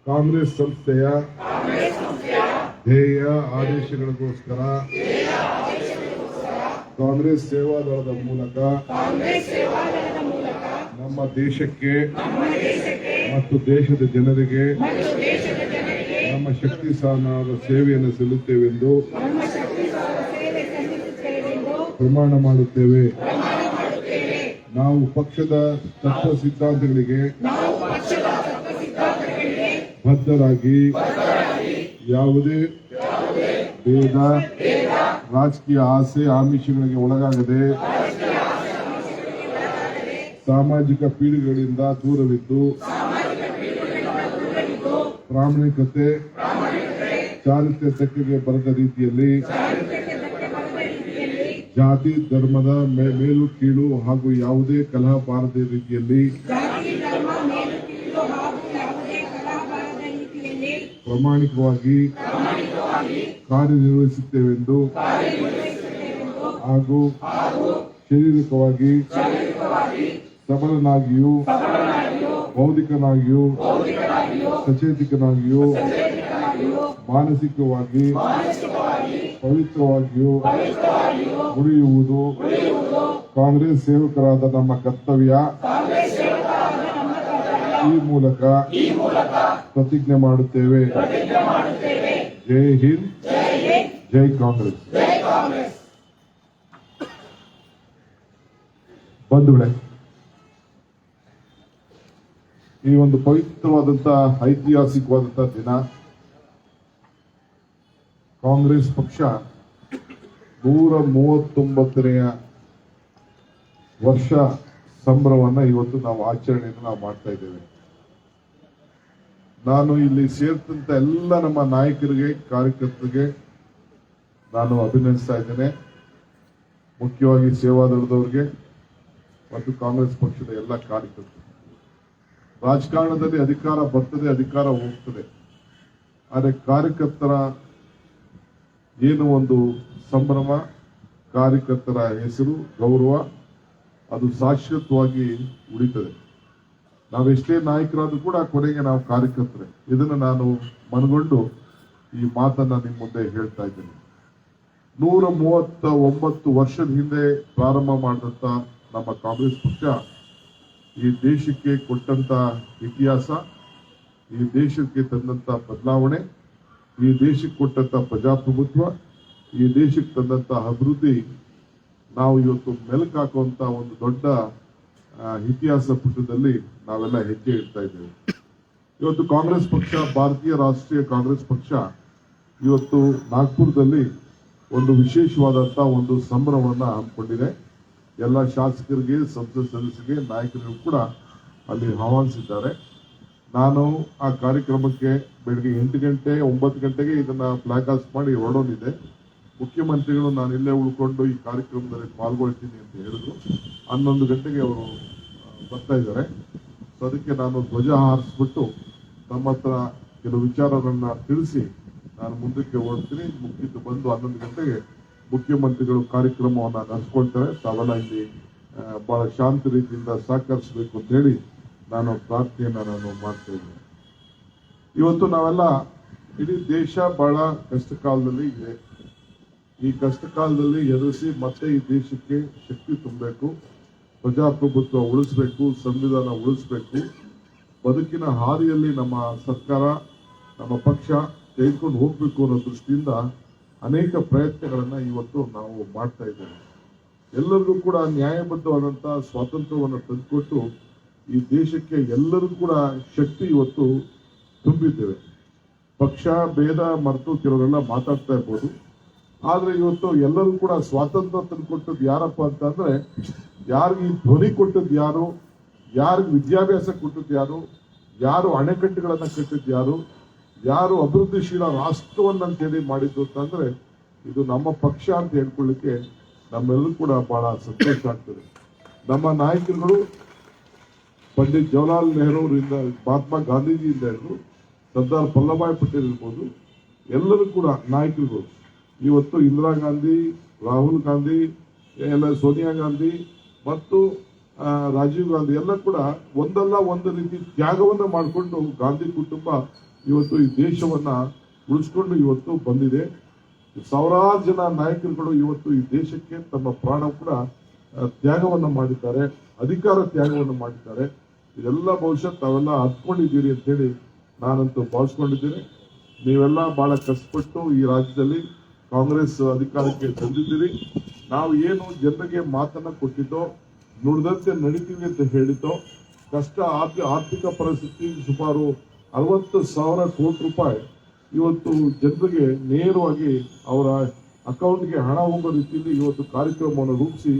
ಕಾಂಗ್ರೆಸ್ ಸಂಸ್ಥೆಯ ಧ್ಯೇಯ ಆದೇಶಗಳಿಗೋಸ್ಕರ ಕಾಂಗ್ರೆಸ್ ಸೇವಾದಳದ ಮೂಲಕ ನಮ್ಮ ದೇಶಕ್ಕೆ ಮತ್ತು ದೇಶದ ಜನರಿಗೆ ನಮ್ಮ ಶಕ್ತಿ ಸಾಧನದ ಸೇವೆಯನ್ನು ಸಲ್ಲುತ್ತೇವೆಂದು ಪ್ರಮಾಣ ಮಾಡುತ್ತೇವೆ. ನಾವು ಪಕ್ಷದ ತತ್ವ ಸಿದ್ಧಾಂತಗಳಿಗೆ ಬದ್ಧರಾಗಿ ಯಾವುದೇ ಭೇದ ರಾಜಕೀಯ ಆಸೆ ಆಮಿಷಗಳಿಗೆ ಒಳಗಾಗದೆ ಸಾಮಾಜಿಕ ಪೀಳಿಗೆಗಳಿಂದ ದೂರವಿದ್ದು ಪ್ರಾಮಾಣಿಕತೆ ಚಾರಿತ್ರ್ಯ ತೆಕ್ಕೆಗೆ ಬರದ ರೀತಿಯಲ್ಲಿ ಜಾತಿ ಧರ್ಮದ ಮೇಲು ಕೀಳು ಹಾಗೂ ಯಾವುದೇ ಕಲಹ ಬಾರದ ರೀತಿಯಲ್ಲಿ ಪ್ರಾಮಾಣಿಕವಾಗಿ ಕಾರ್ಯನಿರ್ವಹಿಸುತ್ತೇವೆಂದು ಹಾಗೂ ಶಾರೀರಿಕವಾಗಿ ಸಬಲನಾಗಿಯೂ ಬೌದ್ಧಿಕನಾಗಿಯೂ ಸಚೇತಕನಾಗಿಯೂ ಮಾನಸಿಕವಾಗಿ ಪವಿತ್ರವಾಗಿಯೂ ಉಳಿಯುವುದು ಕಾಂಗ್ರೆಸ್ ಸೇವಕರಾದ ನಮ್ಮ ಕರ್ತವ್ಯ. ಈ ಮೂಲಕ ಪ್ರತಿಜ್ಞೆ ಮಾಡುತ್ತೇವೆ. ಜೈ ಹಿಂದ್, ಜೈ ಕಾಂಗ್ರೆಸ್. ಬಂಧುಗಳೇ, ಈ ಒಂದು ಪವಿತ್ರವಾದಂತಹ ಐತಿಹಾಸಿಕವಾದಂತಹ ದಿನ, ಕಾಂಗ್ರೆಸ್ ಪಕ್ಷ 139ನೇ ವರ್ಷ ಸಂಭ್ರಮವನ್ನ ಇವತ್ತು ನಾವು ಆಚರಣೆಯನ್ನು ನಾವು ಮಾಡ್ತಾ ಇದ್ದೇವೆ. ನಾನು ಇಲ್ಲಿ ಸೇರ್ತಂತ ಎಲ್ಲ ನಮ್ಮ ನಾಯಕರಿಗೆ, ಕಾರ್ಯಕರ್ತರಿಗೆ ನಾನು ಅಭಿನಂದಿಸ್ತಾ ಇದ್ದೇನೆ. ಮುಖ್ಯವಾಗಿ ಸೇವಾದಳದವರಿಗೆ ಮತ್ತು ಕಾಂಗ್ರೆಸ್ ಪಕ್ಷದ ಎಲ್ಲ ಕಾರ್ಯಕರ್ತರು. ರಾಜಕಾರಣದಲ್ಲಿ ಅಧಿಕಾರ ಬರ್ತದೆ, ಅಧಿಕಾರ ಹೋಗ್ತದೆ. ಆದರೆ ಕಾರ್ಯಕರ್ತರ ಏನು ಒಂದು ಸಂಭ್ರಮ, ಕಾರ್ಯಕರ್ತರ ಹೆಸರು, ಗೌರವ ಅದು ಶಾಶ್ವತವಾಗಿ ಉಳಿತದೆ. ನಾವೆಷ್ಟೇ ನಾಯಕರಾದ್ರೂ ಕೂಡ ಕೊನೆಗೆ ನಾವು ಕಾರ್ಯಕರ್ತರೆ. ಇದನ್ನು ನಾನು ಮನಗೊಂಡು ಈ ಮಾತನ್ನ ನಿಮ್ಮ ಮುಂದೆ ಹೇಳ್ತಾ ಇದ್ದೇನೆ. 139 ವರ್ಷದ ಹಿಂದೆ ಪ್ರಾರಂಭ ಮಾಡಿದಂತ ನಮ್ಮ ಕಾಂಗ್ರೆಸ್ ಪಕ್ಷ ಈ ದೇಶಕ್ಕೆ ಕೊಟ್ಟಂತ ಇತಿಹಾಸ, ಈ ದೇಶಕ್ಕೆ ತಂದಂತ ಬದಲಾವಣೆ, ಈ ದೇಶಕ್ಕೆ ಕೊಟ್ಟಂತ ಪ್ರಜಾಪ್ರಭುತ್ವ, ಈ ದೇಶಕ್ಕೆ ತಂದಂತ ಅಭಿವೃದ್ಧಿ ನಾವು ಇವತ್ತು ಮೆಲುಕು ಹಾಕುವಂತ ಒಂದು ದೊಡ್ಡ ಇತಿಹಾಸ ಪುಟದಲ್ಲಿ ನಾವೆಲ್ಲ ಹೆಜ್ಜೆ ಇಡ್ತಾ ಇದ್ದೇವೆ. ಇವತ್ತು ಕಾಂಗ್ರೆಸ್ ಪಕ್ಷ, ಭಾರತೀಯ ರಾಷ್ಟ್ರೀಯ ಕಾಂಗ್ರೆಸ್ ಪಕ್ಷ ಇವತ್ತು ನಾಗ್ಪುರದಲ್ಲಿ ಒಂದು ವಿಶೇಷವಾದಂತಹ ಒಂದು ಸಂಭ್ರಮವನ್ನ ಹಮ್ಮಿಕೊಂಡಿದೆ. ಎಲ್ಲ ಶಾಸಕರಿಗೆ, ಸಂಸತ್ ಸದಸ್ಯರಿಗೆ, ನಾಯಕರಿಗೂ ಕೂಡ ಅಲ್ಲಿ ಆಹ್ವಾನಿಸಿದ್ದಾರೆ. ನಾನು ಆ ಕಾರ್ಯಕ್ರಮಕ್ಕೆ ಬೆಳಗ್ಗೆ 8 ಗಂಟೆ 9 ಗಂಟೆಗೆ ಇದನ್ನ ಫ್ಲಾಗ್ ಹಾಸ್ಟ್ ಮಾಡಿ ಹೊರಡೋನಿದೆ. ಮುಖ್ಯಮಂತ್ರಿಗಳು ನಾನು ಇಲ್ಲೇ ಉಳ್ಕೊಂಡು ಈ ಕಾರ್ಯಕ್ರಮದಲ್ಲಿ ಪಾಲ್ಗೊಳ್ತೀನಿ ಅಂತ ಹೇಳಿದ್ರು. 11 ಗಂಟೆಗೆ ಅವರು ಬರ್ತಾ ಇದ್ದಾರೆ. ಸೊ ಅದಕ್ಕೆ ನಾನು ಧ್ವಜ ಹಾರಿಸ್ಬಿಟ್ಟು ನಮ್ಮ ಹತ್ರ ಕೆಲವು ವಿಚಾರಗಳನ್ನ ತಿಳಿಸಿ ನಾನು ಮುಂದಕ್ಕೆ ಹೋಗ್ತೀನಿ. ಮುಗಿದು ಬಂದು 11 ಗಂಟೆಗೆ ಮುಖ್ಯಮಂತ್ರಿಗಳು ಕಾರ್ಯಕ್ರಮವನ್ನು ನಡೆಸ್ಕೊಳ್ತಾರೆ. ತಾವೆಲ್ಲ ಇಲ್ಲಿ ಬಹಳ ಶಾಂತ ರೀತಿಯಿಂದ ಸಹಕರಿಸಬೇಕು ಅಂತ ಹೇಳಿ ನಾನು ಪ್ರಾರ್ಥನೆಯನ್ನ ನಾನು ಮಾಡ್ತಾ ಇದ್ದೇನೆ. ಇವತ್ತು ನಾವೆಲ್ಲ ಇಡೀ ದೇಶ ಬಹಳ ಕಷ್ಟ ಕಾಲದಲ್ಲಿ ಇದೆ. ಈ ಕಷ್ಟ ಕಾಲದಲ್ಲಿ ಎದುರಿಸಿ ಮತ್ತೆ ಈ ದೇಶಕ್ಕೆ ಶಕ್ತಿ ತುಂಬಬೇಕು, ಪ್ರಜಾಪ್ರಭುತ್ವ ಉಳಿಸಬೇಕು, ಸಂವಿಧಾನ ಉಳಿಸಬೇಕು, ಬದುಕಿನ ಹಾದಿಯಲ್ಲಿ ನಮ್ಮ ಸರ್ಕಾರ, ನಮ್ಮ ಪಕ್ಷ ತೆಗೆದುಕೊಂಡು ಹೋಗ್ಬೇಕು ಅನ್ನೋ ದೃಷ್ಟಿಯಿಂದ ಅನೇಕ ಪ್ರಯತ್ನಗಳನ್ನ ಇವತ್ತು ನಾವು ಮಾಡ್ತಾ ಇದ್ದೇವೆ. ಎಲ್ಲರಿಗೂ ಕೂಡ ನ್ಯಾಯಬದ್ಧವಾದಂತಹ ಸ್ವಾತಂತ್ರ್ಯವನ್ನು ತಂದುಕೊಟ್ಟು ಈ ದೇಶಕ್ಕೆ ಎಲ್ಲರೂ ಕೂಡ ಶಕ್ತಿ ಇವತ್ತು ತುಂಬಿದ್ದೇವೆ. ಪಕ್ಷ ಭೇದ ಮರೆತು ಕೆಲವರೆಲ್ಲ ಮಾತಾಡ್ತಾ ಇರ್ಬೋದು. ಆದ್ರೆ ಇವತ್ತು ಎಲ್ಲರೂ ಕೂಡ ಸ್ವಾತಂತ್ರ್ಯ ತಂದುಕೊಟ್ಟದ್ದು ಯಾರಪ್ಪ ಅಂತಂದ್ರೆ, ಯಾರಿಗೆ ಧ್ವನಿ ಕೊಟ್ಟದ್ದು ಯಾರು, ಯಾರಿಗೆ ವಿದ್ಯಾಭ್ಯಾಸ ಕೊಟ್ಟದ್ದು ಯಾರು, ಯಾರು ಅಣೆಕಟ್ಟುಗಳನ್ನ ಕಟ್ಟಿದ್ದು ಯಾರು, ಯಾರು ಅಭಿವೃದ್ಧಿಶೀಲ ರಾಷ್ಟ್ರವನ್ನಂತೇಳಿ ಮಾಡಿದ್ದು ಅಂತಂದ್ರೆ ಇದು ನಮ್ಮ ಪಕ್ಷ ಅಂತ ಹೇಳ್ಕೊಳ್ಳಿಕ್ಕೆ ನಮ್ಮೆಲ್ಲರೂ ಕೂಡ ಬಹಳ ಸಂತೋಷ ಆಗ್ತದೆ. ನಮ್ಮ ನಾಯಕರುಗಳು ಪಂಡಿತ್ ಜವಾಹರ್ಲಾಲ್ ನೆಹರು ಅವರಿಂದ, ಮಹಾತ್ಮ ಗಾಂಧೀಜಿಯಿಂದ ಹಿಡಿದು ಸರ್ದಾರ್ ವಲ್ಲಭಭಾಯಿ ಪಟೇಲ್ ಇರ್ಬೋದು, ಎಲ್ಲರೂ ಕೂಡ ನಾಯಕರುಗಳು ಇವತ್ತು ಇಂದಿರಾ ಗಾಂಧಿ, ರಾಹುಲ್ ಗಾಂಧಿ, ಎಲ್ಲ ಸೋನಿಯಾ ಗಾಂಧಿ ಮತ್ತು ರಾಜೀವ್ ಗಾಂಧಿ ಎಲ್ಲ ಕೂಡ ಒಂದಲ್ಲ ಒಂದು ರೀತಿ ತ್ಯಾಗವನ್ನ ಮಾಡಿಕೊಂಡು ಗಾಂಧಿ ಕುಟುಂಬ ಇವತ್ತು ಈ ದೇಶವನ್ನ ಉಳಿಸ್ಕೊಂಡು ಇವತ್ತು ಬಂದಿದೆ. ಸಾವಿರಾರು ಜನ ನಾಯಕರುಗಳು ಇವತ್ತು ಈ ದೇಶಕ್ಕೆ ತಮ್ಮ ಪ್ರಾಣ ಕೂಡ ತ್ಯಾಗವನ್ನ ಮಾಡಿದ್ದಾರೆ, ಅಧಿಕಾರ ತ್ಯಾಗವನ್ನು ಮಾಡಿದ್ದಾರೆ. ಇದೆಲ್ಲ ಬಹುಶಃ ತಾವೆಲ್ಲ ಅರ್ತ್ಕೊಂಡಿದ್ದೀರಿ ಅಂತ ಹೇಳಿ ನಾನಂತೂ ಭಾವಿಸ್ಕೊಂಡಿದ್ದೀನಿ. ನೀವೆಲ್ಲ ಬಹಳ ಕಷ್ಟಪಟ್ಟು ಈ ರಾಜ್ಯದಲ್ಲಿ ಕಾಂಗ್ರೆಸ್ ಅಧಿಕಾರಕ್ಕೆ ತಂದಿದ್ದೀರಿ. ನಾವು ಏನು ಜನರಿಗೆ ಮಾತನ್ನ ಕೊಟ್ಟಿದ್ದೋ, ನುಡಿದಂತೆ ನಡೀತೀವಿ ಅಂತ ಹೇಳಿದ್ದೋ, ಕಷ್ಟ ಆರ್ಥಿಕ ಪರಿಸ್ಥಿತಿ ಸುಮಾರು 60,000 ಕೋಟಿ ರೂಪಾಯಿ ಇವತ್ತು ಜನರಿಗೆ ನೇರವಾಗಿ ಅವರ ಅಕೌಂಟ್ಗೆ ಹಣ ಹೋಗೋ ರೀತಿಯಲ್ಲಿ ಇವತ್ತು ಕಾರ್ಯಕ್ರಮವನ್ನು ರೂಪಿಸಿ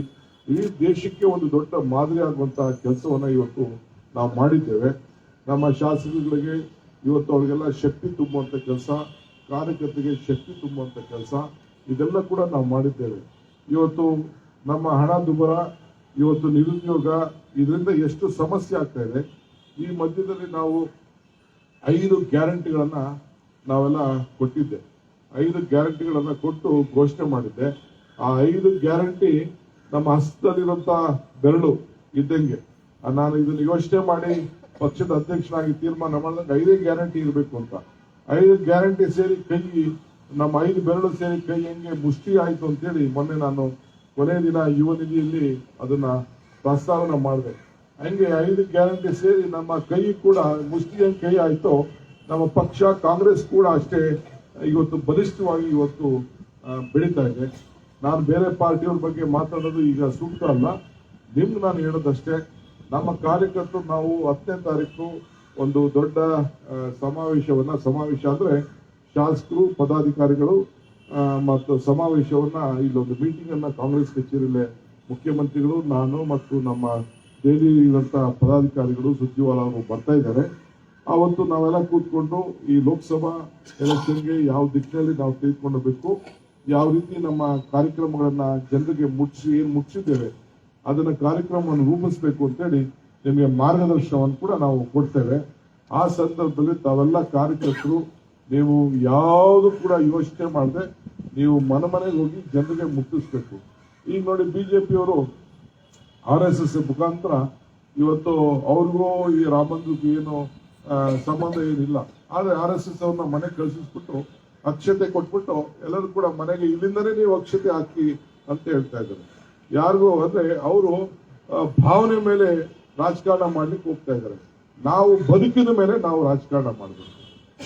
ಇಡೀ ದೇಶಕ್ಕೆ ಒಂದು ದೊಡ್ಡ ಮಾದರಿ ಆಗುವಂತಹ ಕೆಲಸವನ್ನ ಇವತ್ತು ನಾವು ಮಾಡಿದ್ದೇವೆ. ನಮ್ಮ ಶಾಸಕರಿಗೆ ಇವತ್ತು ಅವರಿಗೆಲ್ಲ ಶಕ್ತಿ ತುಂಬುವಂತ ಕೆಲಸ, ಕಾರ್ಯಕರ್ತರಿಗೆ ಶಕ್ತಿ ತುಂಬುವಂತ ಕೆಲಸ, ಇದೆಲ್ಲ ಕೂಡ ನಾವು ಮಾಡಿದ್ದೇವೆ. ಇವತ್ತು ನಮ್ಮ ಹಣ ದುಬ್ಬರ, ಇವತ್ತು ನಿರುದ್ಯೋಗ, ಇದರಿಂದ ಎಷ್ಟು ಸಮಸ್ಯೆ ಆಗ್ತಾ ಇದೆ. ಈ ಮಧ್ಯದಲ್ಲಿ ನಾವು 5 ಗ್ಯಾರಂಟಿಗಳನ್ನ ನಾವೆಲ್ಲ ಕೊಟ್ಟಿದ್ದೆ. 5 ಗ್ಯಾರಂಟಿಗಳನ್ನ ಕೊಟ್ಟು ಘೋಷಣೆ ಮಾಡಿದ್ದೆ. ಆ 5 ಗ್ಯಾರಂಟಿ ನಮ್ಮ ಹಸ್ತದಲ್ಲಿರುವಂತಹ ಬೆರಳು ಇದ್ದಂಗೆ. ನಾನು ಇದನ್ನು ಯೋಚನೆ ಮಾಡಿ ಪಕ್ಷದ ಅಧ್ಯಕ್ಷನಾಗಿ ತೀರ್ಮಾನ ಮಾಡಿದಾಗ 5 ಗ್ಯಾರಂಟಿ ಇರಬೇಕು ಅಂತ. 5 ಗ್ಯಾರಂಟಿ ಸೇರಿ ಕೈ, ನಮ್ಮ 5 ಬೆರಳು ಸೇರಿ ಕೈ ಹೆಂಗೆ ಮುಷ್ಟಿ ಆಯ್ತು ಅಂತೇಳಿ ಮೊನ್ನೆ ನಾನು ಕೊನೆಯ ದಿನ ಯುವ ನಿಧಿಯಲ್ಲಿ ಅದನ್ನ ಪ್ರಸ್ತಾವನೆ ಮಾಡಿದೆ. ಹಂಗೆ 5 ಗ್ಯಾರಂಟಿ ಸೇರಿ ನಮ್ಮ ಕೈ ಕೂಡ ಮುಷ್ಟಿ ಹೆಂಗೆ ಕೈ ಆಯ್ತು, ನಮ್ಮ ಪಕ್ಷ ಕಾಂಗ್ರೆಸ್ ಕೂಡ ಅಷ್ಟೇ ಇವತ್ತು ಬಲಿಷ್ಠವಾಗಿ ಇವತ್ತು ಬೆಳೀತಾ ಇದೆ. ನಾನು ಬೇರೆ ಪಾರ್ಟಿಯವ್ರ ಬಗ್ಗೆ ಮಾತಾಡೋದು ಈಗ ಸೂಕ್ತ ಅಲ್ಲ. ನಿಮ್ಗೆ ನಾನು ಹೇಳೋದಷ್ಟೇ, ನಮ್ಮ ಕಾರ್ಯಕರ್ತರು ನಾವು 10ನೇ ತಾರೀಕು ಒಂದು ದೊಡ್ಡ ಸಮಾವೇಶ ಅಂದ್ರೆ ಶಾಸಕರು, ಪದಾಧಿಕಾರಿಗಳು ಮತ್ತು ಸಮಾವೇಶವನ್ನ, ಇಲ್ಲೊಂದು ಮೀಟಿಂಗ್ ಅನ್ನ ಕಾಂಗ್ರೆಸ್ ಕಚೇರಿಯಲ್ಲೇ ಮುಖ್ಯಮಂತ್ರಿಗಳು, ನಾನು ಮತ್ತು ನಮ್ಮ ದೆಹಲಿ ಇರುವಂತಹ ಪದಾಧಿಕಾರಿಗಳು, ಸುರ್ಜೇವಾಲಾ ಅವರು ಬರ್ತಾ ಇದ್ದಾರೆ. ಆವತ್ತು ನಾವೆಲ್ಲ ಕೂತ್ಕೊಂಡು ಈ ಲೋಕಸಭಾ ಎಲೆಕ್ಷನ್ಗೆ ಯಾವ ದಿಕ್ಕಿನಲ್ಲಿ ನಾವು ತೆಗೆದುಕೊಳ್ಳಬೇಕು, ಯಾವ ರೀತಿ ನಮ್ಮ ಕಾರ್ಯಕ್ರಮಗಳನ್ನ ಜನರಿಗೆ ಮುಟ್ಟಿಸಿದ್ದೇವೆ ಅದನ್ನ ಕಾರ್ಯಕ್ರಮವನ್ನು ರೂಪಿಸಬೇಕು ಅಂತೇಳಿ ನಿಮಗೆ ಮಾರ್ಗದರ್ಶನವನ್ನು ಕೂಡ ನಾವು ಕೊಡ್ತೇವೆ. ಆ ಸಂದರ್ಭದಲ್ಲಿ ತಾವೆಲ್ಲ ಕಾರ್ಯಕರ್ತರು ನೀವು ಯಾವುದು ಕೂಡ ಯೋಚನೆ ಮಾಡದೆ ನೀವು ಮನೆಗೆ ಹೋಗಿ ಜನರಿಗೆ ಮುಟ್ಟಿಸ್ಬೇಕು. ಈಗ ನೋಡಿ, ಬಿಜೆಪಿಯವರು RSS ಮುಖಾಂತರ ಇವತ್ತು ಅವ್ರಿಗೂ ಈ ರಾಮ ಮಂದಿರಕ್ಕೂ ಏನು ಸಂಬಂಧ ಏನಿಲ್ಲ. ಆದ್ರೆ RSS ಅವ್ರನ್ನ ಮನೆಗೆ ಕಳಿಸಿಸ್ಬಿಟ್ಟು ಅಕ್ಷತೆ ಕೊಟ್ಬಿಟ್ಟು ಎಲ್ಲರೂ ಕೂಡ ಮನೆಗೆ ಇಲ್ಲಿಂದನೇ ನೀವು ಅಕ್ಷತೆ ಹಾಕಿ ಅಂತ ಹೇಳ್ತಾ ಇದ್ದಾರೆ. ಯಾರಿಗೂ ಅಂದ್ರೆ ಅವರು ಭಾವನೆ ಮೇಲೆ ರಾಜಕಾರಣ ಮಾಡ್ಲಿಕ್ಕೆ ಹೋಗ್ತಾ ಇದ್ದಾರೆ. ನಾವು ಬದುಕಿನ ಮೇಲೆ ನಾವು ರಾಜಕಾರಣ ಮಾಡಬೇಕು.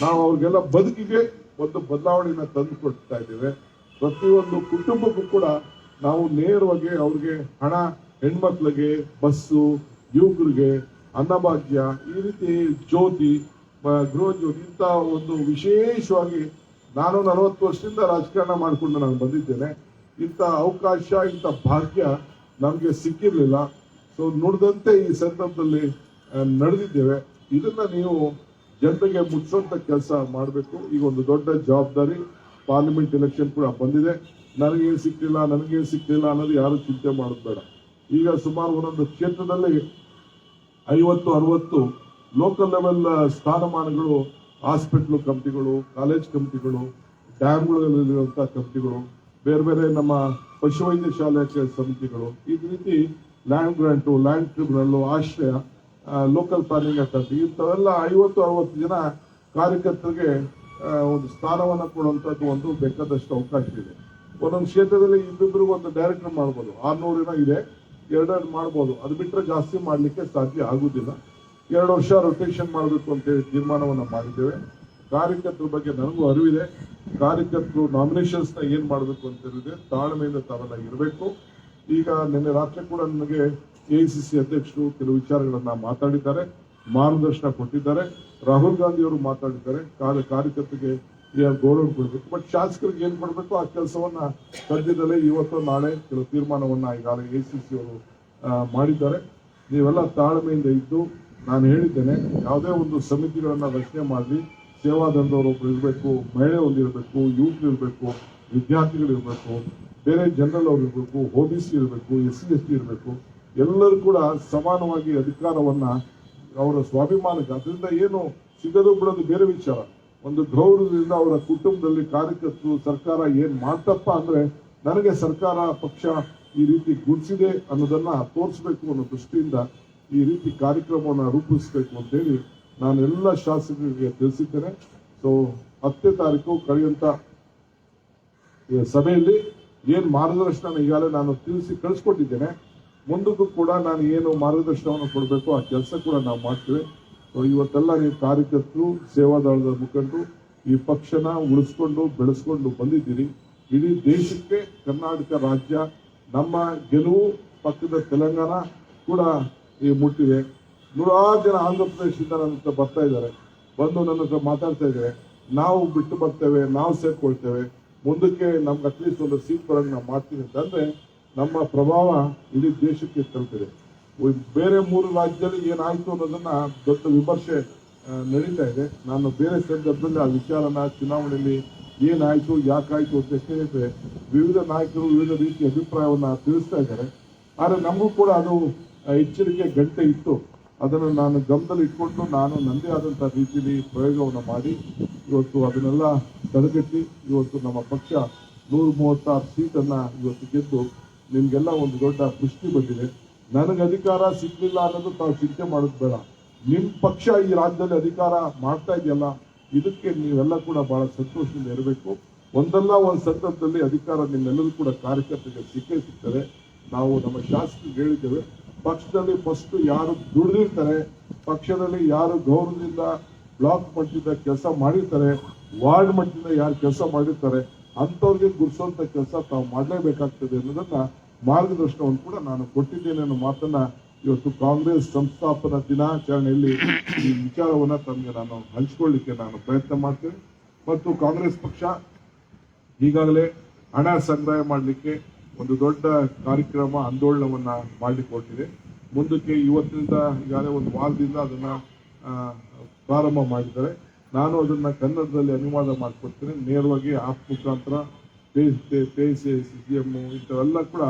ನಾವು ಅವ್ರಿಗೆಲ್ಲ ಬದುಕಿಗೆ ಒಂದು ಬದಲಾವಣೆಯನ್ನ ತಂದು ಕೊಡ್ತಾ ಇದ್ದೇವೆ. ಪ್ರತಿಯೊಂದು ಕುಟುಂಬಕ್ಕೂ ಕೂಡ ನಾವು ನೇರವಾಗಿ ಅವ್ರಿಗೆ ಹಣ, ಹೆಣ್ಮಕ್ಳಿಗೆ ಬಸ್ಸು, ಯುವಕರಿಗೆ ಅನ್ನಭಾಗ್ಯ, ಈ ರೀತಿ ಜ್ಯೋತಿ, ಗೃಹ ಜ್ಯೋತಿ, ಇಂಥ ಒಂದು ವಿಶೇಷವಾಗಿ ನಾನು 40 ವರ್ಷದಿಂದ ರಾಜಕಾರಣ ಮಾಡಿಕೊಂಡು ನಾನು ಬಂದಿದ್ದೇನೆ. ಇಂಥ ಅವಕಾಶ, ಇಂಥ ಭಾಗ್ಯ ನಮಗೆ ಸಿಕ್ಕಿರ್ಲಿಲ್ಲ. ಸೊ ನುಡಿದಂತೆ ಈ ಸಂದರ್ಭದಲ್ಲಿ ನಡೆದಿದ್ದೇವೆ. ಇದನ್ನ ನೀವು ಜನರಿಗೆ ಮುಟ್ಟಿಸುವಂತ ಕೆಲಸ ಮಾಡಬೇಕು. ಈಗ ಒಂದು ದೊಡ್ಡ ಜವಾಬ್ದಾರಿ, ಪಾರ್ಲಿಮೆಂಟ್ ಎಲೆಕ್ಷನ್ ಕೂಡ ಬಂದಿದೆ. ನನಗೇನು ಸಿಕ್ಲಿಲ್ಲ ಅನ್ನೋದು ಯಾರು ಚಿಂತೆ ಮಾಡೋದು ಬೇಡ. ಈಗ ಸುಮಾರು ಒಂದೊಂದು ಕ್ಷೇತ್ರದಲ್ಲಿ 50-60 ಲೋಕಲ್ ಲೆವೆಲ್ ಸ್ಥಾನಮಾನಗಳು, ಹಾಸ್ಪಿಟಲ್ ಕಮಿಟಿಗಳು, ಕಾಲೇಜ್ ಕಮಿಟಿಗಳು, ಡ್ಯಾಮ್ಗಳಲ್ಲಿರುವಂತಹ ಕಮಿಟಿಗಳು, ಬೇರೆ ಬೇರೆ ನಮ್ಮ ಪಶುವೈದ್ಯ ಶಾಲೆ ಸಮಿತಿಗಳು, ಈ ರೀತಿ ಲ್ಯಾಂಡ್ ಗ್ರಾಂಟು, ಲ್ಯಾಂಡ್ ಟ್ರಿಬ್ಯುನಲ್, ಆಶ್ರಯ, ಲೋಕಲ್ ಪ್ಲಾನಿಂಗ್ ಅಥಾರಿಟಿ, ಇಂಥವೆಲ್ಲ 50-60 ಜನ ಕಾರ್ಯಕರ್ತರಿಗೆ ಒಂದು ಸ್ಥಾನವನ್ನ ಕೊಡುವಂತದ್ದು ಒಂದು ಬೇಕಾದಷ್ಟು ಅವಕಾಶ ಇದೆ. ಒಂದೊಂದು ಕ್ಷೇತ್ರದಲ್ಲಿ ಇಬ್ಬರಿಗೂ ಒಂದು ಡೈರೆಕ್ಟರ್ ಮಾಡ್ಬೋದು, 600 ಇದೆ, 2 ಮಾಡ್ಬೋದು. ಅದು ಬಿಟ್ಟರೆ ಜಾಸ್ತಿ ಮಾಡ್ಲಿಕ್ಕೆ ಸಾಧ್ಯ ಆಗುದಿಲ್ಲ. 2 ವರ್ಷ ರೊಟೇಷನ್ ಮಾಡಬೇಕು ಅಂತ ಹೇಳಿ ತೀರ್ಮಾನವನ್ನ ಮಾಡಿದ್ದೇವೆ. ಕಾರ್ಯಕರ್ತರ ಬಗ್ಗೆ ನನಗೂ ಅರಿವಿದೆ. ಕಾರ್ಯಕರ್ತರು ನಾಮಿನೇಷನ್ಸ್ ನ ಏನ್ ಮಾಡಬೇಕು ಅಂತ ಹೇಳಿದ್ರೆ ತಾಳ್ಮೆಯಿಂದ ತಾವೆಲ್ಲ ಇರಬೇಕು. ಈಗ ನಿನ್ನೆ ರಾತ್ರಿ ಕೂಡ ನನಗೆ AICC ಅಧ್ಯಕ್ಷರು ಕೆಲವು ವಿಚಾರಗಳನ್ನ ಮಾತಾಡಿದ್ದಾರೆ, ಮಾರ್ಗದರ್ಶನ ಕೊಟ್ಟಿದ್ದಾರೆ. ರಾಹುಲ್ ಗಾಂಧಿ ಅವರು ಮಾತಾಡಿದ್ದಾರೆ, ಕಾರ್ಯಕರ್ತರಿಗೆ ಗೌರವ ಕೊಡಬೇಕು. ಬಟ್ ಶಾಸಕರಿಗೆ ಏನ್ ಕೊಡಬೇಕು ಆ ಕೆಲಸವನ್ನ ಸದ್ಯದಲ್ಲೇ ಇವತ್ತು ನಾಳೆ ಕೆಲವು ತೀರ್ಮಾನವನ್ನ ಈಗಾಗಲೇ AICC ಅವರು ಮಾಡಿದ್ದಾರೆ. ನೀವೆಲ್ಲ ತಾಳ್ಮೆಯಿಂದ ಇದ್ದು, ನಾನು ಹೇಳಿದ್ದೇನೆ, ಯಾವುದೇ ಒಂದು ಸಮಿತಿಗಳನ್ನ ರಚನೆ ಮಾಡಲಿ, ಸೇವಾದಂಡವರು ಒಬ್ರು ಇರಬೇಕು, ಮಹಿಳೆ ಒಂದು ಇರಬೇಕು, ಯುವಕರು ಇರಬೇಕು, ವಿದ್ಯಾರ್ಥಿಗಳು ಇರಬೇಕು, ಬೇರೆ ಜನರಲ್ ಅವರು ಇರಬೇಕು, OBC ಇರಬೇಕು, SC ST ಇರಬೇಕು. ಎಲ್ಲರೂ ಕೂಡ ಸಮಾನವಾಗಿ ಅಧಿಕಾರವನ್ನ ಅವರ ಸ್ವಾಭಿಮಾನಕ್ಕೆ, ಅದರಿಂದ ಏನು ಸಿಗದು ಬಿಡೋದು ಬೇರೆ ವಿಚಾರ. ಒಂದು ಗೌರವದಿಂದ ಅವರ ಕುಟುಂಬದಲ್ಲಿ ಕಾರ್ಯಕರ್ತರು ಸರ್ಕಾರ ಏನ್ ಮಾಡ್ತಪ್ಪ ಅಂದ್ರೆ ನನಗೆ ಸರ್ಕಾರ ಪಕ್ಷ ಈ ರೀತಿ ಗುರುತಿಸಿದೆ ಅನ್ನೋದನ್ನ ತೋರಿಸ್ಬೇಕು ಅನ್ನೋ ದೃಷ್ಟಿಯಿಂದ ಈ ರೀತಿ ಕಾರ್ಯಕ್ರಮವನ್ನು ರೂಪಿಸಬೇಕು ಅಂತ ಹೇಳಿ ನಾನು ಎಲ್ಲ ಶಾಸಕರಿಗೆ ತಿಳಿಸಿದ್ದೇನೆ. ಸೊ 10ನೇ ತಾರೀಕು ಕಳೆಯುವಂತ ಸಭೆಯಲ್ಲಿ ಏನು ಮಾರ್ಗದರ್ಶನ ಈಗಾಗಲೇ ನಾನು ತಿಳಿಸಿ ಕಳಿಸ್ಕೊಟ್ಟಿದ್ದೇನೆ. ಮುಂದಕ್ಕೂ ಕೂಡ ನಾನು ಏನು ಮಾರ್ಗದರ್ಶನವನ್ನು ಕೊಡಬೇಕು ಆ ಕೆಲಸ ಕೂಡ ನಾವು ಮಾಡ್ತೇವೆ. ಇವತ್ತೆಲ್ಲ ನೀವು ಕಾರ್ಯಕರ್ತರು, ಸೇವಾದಳದ ಮುಖಂಡರು ಈ ಪಕ್ಷನ ಉಳಿಸ್ಕೊಂಡು ಬೆಳೆಸ್ಕೊಂಡು ಬಂದಿದ್ದೀರಿ. ಇಡೀ ದೇಶಕ್ಕೆ ಕರ್ನಾಟಕ ರಾಜ್ಯ ನಮ್ಮ ಗೆಲುವು ಪಕ್ಕದ ತೆಲಂಗಾಣ ಕೂಡ ಈ ಮುಟ್ಟಿದೆ. ನೂರಾರು ಜನ ಆಂಧ್ರ ಪ್ರದೇಶದಿಂದ ನನ್ನ ಹತ್ರ ಬರ್ತಾ ಇದ್ದಾರೆ, ಬಂದು ನನ್ನ ಹತ್ರ ಮಾತಾಡ್ತಾ ಇದ್ದಾರೆ. ನಾವು ಬಿಟ್ಟು ಬರ್ತೇವೆ, ನಾವು ಸೇರ್ಕೊಳ್ತೇವೆ, ಮುಂದಕ್ಕೆ ನಮ್ಗೆ ಅಟ್ಲೀಸ್ಟ್ ಒಂದು ಸೀಟ್ ಬರೋಂಗೆ ನಾವು ಮಾಡ್ತೀವಿ ಅಂತಂದ್ರೆ ನಮ್ಮ ಪ್ರಭಾವ ಇಡೀ ದೇಶಕ್ಕೆ ತಲುಪಿದೆ. ಬೇರೆ 3 ರಾಜ್ಯದಲ್ಲಿ ಏನಾಯ್ತು ಅನ್ನೋದನ್ನ ದೊಡ್ಡ ವಿಮರ್ಶೆ ನಡೀತಾ ಇದೆ. ನಾನು ಬೇರೆ ಸಂದರ್ಭದಲ್ಲಿ ಆ ವಿಚಾರನ ಚುನಾವಣೆಯಲ್ಲಿ ಏನಾಯ್ತು, ಯಾಕಾಯ್ತು ಅಂತ ಹೇಳಿದ್ರೆ ವಿವಿಧ ನಾಯಕರು ವಿವಿಧ ರೀತಿಯ ಅಭಿಪ್ರಾಯವನ್ನ ತಿಳಿಸ್ತಾ ಇದ್ದಾರೆ. ಆದರೆ ನಮಗೂ ಕೂಡ ಅದು ಎಚ್ಚರಿಕೆ ಗಂಟೆ ಇತ್ತು. ಅದನ್ನು ನಾನು ಗಮನದಲ್ಲಿ ಇಟ್ಕೊಂಡು ನಾನು ನನ್ನದೇ ಆದಂತಹ ರೀತಿಯಲ್ಲಿ ಪ್ರಯೋಗವನ್ನು ಮಾಡಿ ಇವತ್ತು ಅದನ್ನೆಲ್ಲ ತಡೆಗಟ್ಟಿ ಇವತ್ತು ನಮ್ಮ ಪಕ್ಷ 136 ಸೀಟನ್ನ ಇವತ್ತು ಗೆದ್ದು ನಿಮ್ಗೆಲ್ಲ ಒಂದು ದೊಡ್ಡ ಪುಷ್ಟಿ ಬಂದಿದೆ. ನನಗೆ ಅಧಿಕಾರ ಸಿಗ್ಲಿಲ್ಲ ಅನ್ನೋದು ತಾವು ಚಿಂತೆ ಮಾಡೋದು ಬೇಡ. ನಿಮ್ ಪಕ್ಷ ಈ ರಾಜ್ಯದಲ್ಲಿ ಅಧಿಕಾರ ಮಾಡ್ತಾ ಇದೆಯಲ್ಲ, ಇದಕ್ಕೆ ನೀವೆಲ್ಲ ಕೂಡ ಬಹಳ ಸಂತೋಷದಿಂದ ಇರಬೇಕು. ಒಂದಲ್ಲ ಒಂದು ಸಂದರ್ಭದಲ್ಲಿ ಅಧಿಕಾರ ನಿಮ್ಮೆಲ್ಲರೂ ಕೂಡ ಕಾರ್ಯಕರ್ತರಿಗೆ ಸಿಕ್ಕೇ ಸಿಗ್ತದೆ. ನಾವು ನಮ್ಮ ಶಾಸಕರಿಗೆ ಹೇಳಿದ್ದೇವೆ, ಪಕ್ಷದಲ್ಲಿ ಫಸ್ಟ್ ಯಾರು ದುಡಿದಿರ್ತಾರೆ, ಪಕ್ಷದಲ್ಲಿ ಯಾರು ಗೌರವದಿಂದ ಬ್ಲಾಕ್ ಮಟ್ಟದಿಂದ ಕೆಲಸ ಮಾಡಿರ್ತಾರೆ, ವಾರ್ಡ್ ಮಟ್ಟದಿಂದ ಯಾರು ಕೆಲಸ ಮಾಡಿರ್ತಾರೆ ಅಂತವ್ರಿಗೆ ಗುರುಸುವಂತ ಕೆಲಸ ತಾವು ಮಾಡಲೇಬೇಕಾಗ್ತದೆ ಅನ್ನೋದನ್ನ ಮಾರ್ಗದರ್ಶನವನ್ನು ಕೂಡ ನಾನು ಕೊಟ್ಟಿದ್ದೇನೆ ಅನ್ನೋ ಮಾತನ್ನ ಇವತ್ತು ಕಾಂಗ್ರೆಸ್ ಸಂಸ್ಥಾಪನಾ ದಿನಾಚರಣೆಯಲ್ಲಿ ಈ ವಿಚಾರವನ್ನ ತಮಗೆ ನಾನು ಹಂಚಿಕೊಳ್ಳಿಕ್ಕೆ ನಾನು ಪ್ರಯತ್ನ ಮಾಡ್ತೇನೆ. ಮತ್ತು ಕಾಂಗ್ರೆಸ್ ಪಕ್ಷ ಈಗಾಗಲೇ ಹಣ ಸಂಗ್ರಹ ಮಾಡಲಿಕ್ಕೆ ಒಂದು ದೊಡ್ಡ ಕಾರ್ಯಕ್ರಮ ಆಂದೋಲನವನ್ನ ಮಾಡಲಿಕ್ಕೆ ಹೊರಟಿದೆ. ಮುಂದಕ್ಕೆ ಇವತ್ತಿನಿಂದ ಈಗಾಗಲೇ ಒಂದು ವಾರದಿಂದ ಅದನ್ನ ಪ್ರಾರಂಭ ಮಾಡಿದ್ದಾರೆ. ನಾನು ಅದನ್ನ ಕನ್ನಡದಲ್ಲಿ ಅನುವಾದ ಮಾಡಿಕೊಡ್ತೇನೆ. ನೇರವಾಗಿ ಆಪ್ ಮುಖಾಂತರ CM ಇಂಥವೆಲ್ಲ ಕೂಡ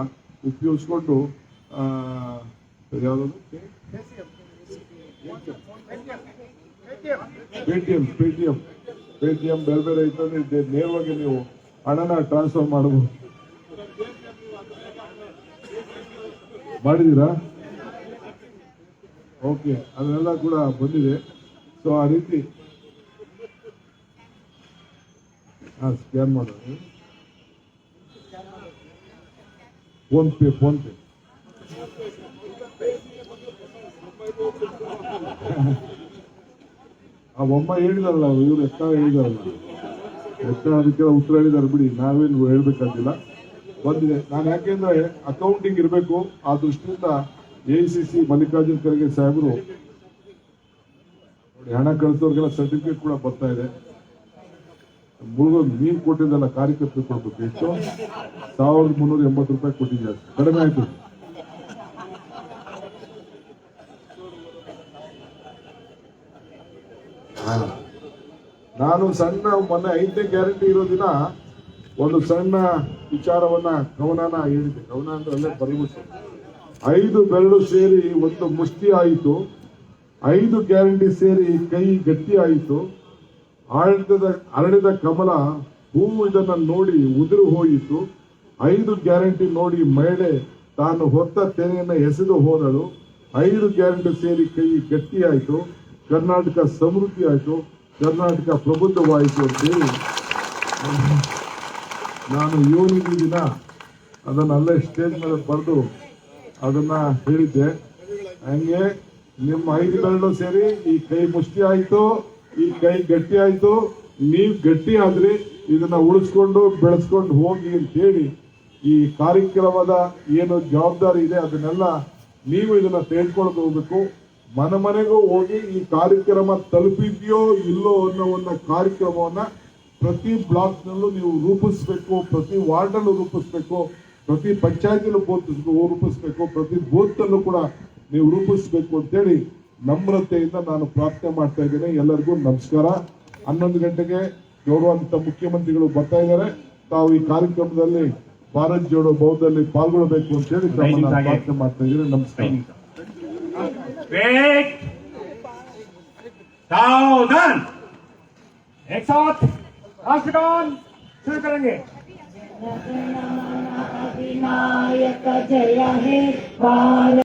ಉಪಯೋಗಿಸ್ಕೊಂಡು ಯಾವುದು ಪೇಟಿಎಂ ಬೇರೆ ಬೇರೆ ಇರ್ತದೆ, ನೇರವಾಗಿ ನೀವು ಹಣನ ಟ್ರಾನ್ಸ್ಫರ್ ಮಾಡಬಹುದು. ಮಾಡಿದೀರಾ? ಓಕೆ, ಅದೆಲ್ಲ ಕೂಡ ಬಂದಿದೆ. ಸೊ ಆ ರೀತಿ ಸ್ಕ್ಯಾನ್ ಮಾಡೋದು. ಫೋನ್ ಪೇ ಆ ಒಮ್ಮ ಹೇಳಿದಾರಲ್ಲ, ಇವ್ರು ಎಷ್ಟ ಹೇಳಿದಾರಲ್ಲ, ಅದಕ್ಕೆಲ್ಲ ಉತ್ತರ ಹೇಳಿದಾರೆ ಬಿಡಿ, ನಾವೇನು ಹೇಳ್ಬೇಕಾಗಿಲ್ಲ. ಬಂದಿದೆ. ನಾನು ಯಾಕೆಂದ್ರೆ ಅಕೌಂಟಿಂಗ್ ಇರಬೇಕು, ಆ ದೃಷ್ಟಿಯಿಂದ ACC ಮಲ್ಲಿಕಾರ್ಜುನ್ ಖರ್ಗೆ ಸಾಹೇಬರು ಹಣ ಕಳಿಸೋರ್ಗೆಲ್ಲ ಸರ್ಟಿಫಿಕೇಟ್ ಕೂಡ ಬರ್ತಾ ಇದೆ. ನೀವು ಕೊಟ್ಟಿದ್ದಲ್ಲ ಕಾರ್ಯಕರ್ತರು ಕೊಡ್ಬೇಕು. ಎಷ್ಟು? 1380 ರೂಪಾಯಿ ಕೊಟ್ಟಿದ್ದಾರೆ, ಕಡಿಮೆ ಆಯ್ತು. ನಾನು ಸಣ್ಣ ಮೊನ್ನೆ 5ನೇ ಗ್ಯಾರಂಟಿ ಇರೋ ದಿನ ಒಂದು ಸಣ್ಣ ವಿಚಾರವನ್ನ ಕವನನ ಹೇಳಿದೆ. ಕವನ ಅಂದ್ರೆ ಅಲ್ಲೇ ಬರೆದ್ಬಿಟ್ಟು 5 ಬೆರಳು ಸೇರಿ ಒಂದು ಮುಷ್ಟಿ ಆಯಿತು, 5 ಗ್ಯಾರಂಟಿ ಸೇರಿ ಕೈ ಗಟ್ಟಿ ಆಯಿತು, ಅರಳಿದ ಕಮಲ ಹೂವು ಇದನ್ನ ನೋಡಿ ಉದುರು ಹೋಯಿತು, 5 ಗ್ಯಾರಂಟಿ ನೋಡಿ ಮಹಿಳೆ ತಾನು ಹೊತ್ತ ತೆನೆಯನ್ನ ಎಸೆದು ಹೋದಳು, 5 ಗ್ಯಾರಂಟಿ ಸೇರಿ ಕೈ ಗಟ್ಟಿ ಆಯಿತು, ಕರ್ನಾಟಕ ಸಮೃದ್ಧಿ ಆಯಿತು, ಕರ್ನಾಟಕ ಪ್ರಬುದ್ಧವಾಯಿತು ಅಂತೇಳಿ ನಾನು ಯೋನಿಗೆ ದಿನ ಅದನ್ನ ಅಲ್ಲೇ ಸ್ಟೇಜ್ ಮೇಲೆ ಬರೆದು ಅದನ್ನ ಹೇಳಿದ್ದೆ. ಹಂಗೆ ನಿಮ್ಮ 5 ಬೆರಳು ಸೇರಿ ಈ ಕೈ ಮುಷ್ಟಿ ಆಯ್ತು, ಈ ಕೈ ಗಟ್ಟಿ ಆಯ್ತು, ನೀವು ಗಟ್ಟಿ ಆದ್ರಿ, ಇದನ್ನ ಉಳಿಸ್ಕೊಂಡು ಬೆಳೆಸ್ಕೊಂಡು ಹೋಗಿ ಅಂತ ಹೇಳಿ ಈ ಕಾರ್ಯಕ್ರಮದ ಏನು ಜವಾಬ್ದಾರಿ ಇದೆ ಅದನ್ನೆಲ್ಲ ನೀವು ಇದನ್ನ ತೆಗೆದುಕೊಂಡು ಹೋಗ್ಬೇಕು. ಮನೆಗೂ ಹೋಗಿ ಈ ಕಾರ್ಯಕ್ರಮ ತಲುಪಿದ್ಯೋ ಇಲ್ಲೋ ಅನ್ನೋ ಒಂದು ಕಾರ್ಯಕ್ರಮವನ್ನ ಪ್ರತಿ ಬ್ಲಾಕ್ ನಲ್ಲೂ ನೀವು ರೂಪಿಸ್ಬೇಕು, ಪ್ರತಿ ವಾರ್ಡ್ ಅಲ್ಲೂ ರೂಪಿಸ್ಬೇಕು, ಪ್ರತಿ ಪಂಚಾಯತಿನಲ್ಲೂ ರೂಪಿಸ್ಬೇಕು, ಪ್ರತಿ ಬೂತ್ ಅಲ್ಲೂ ಕೂಡ ನೀವು ರೂಪಿಸ್ಬೇಕು ಅಂತೇಳಿ ನಮ್ರತೆಯಿಂದ ನಾನು ಪ್ರಾರ್ಥನೆ ಮಾಡ್ತಾ ಇದ್ದೇನೆ. ಎಲ್ಲರಿಗೂ ನಮಸ್ಕಾರ. 11 ಗಂಟೆಗೆ ಗೌರವಾನ್ವಿತ ಮುಖ್ಯಮಂತ್ರಿಗಳು ಬರ್ತಾ ಇದ್ದಾರೆ. ತಾವು ಈ ಕಾರ್ಯಕ್ರಮದಲ್ಲಿ ಭಾರತ್ ಜೋಡೋ ಭವನದಲ್ಲಿ ಪಾಲ್ಗೊಳ್ಳಬೇಕು ಅಂತ ಹೇಳಿ ಪ್ರಾರ್ಥನೆ ಮಾಡ್ತಾ ಇದ್ದೀನಿ. ನಮಸ್ಕಾರ. एक साथ राष्ट्रगान शुरू करेंगे। विनायक जय हे भारत।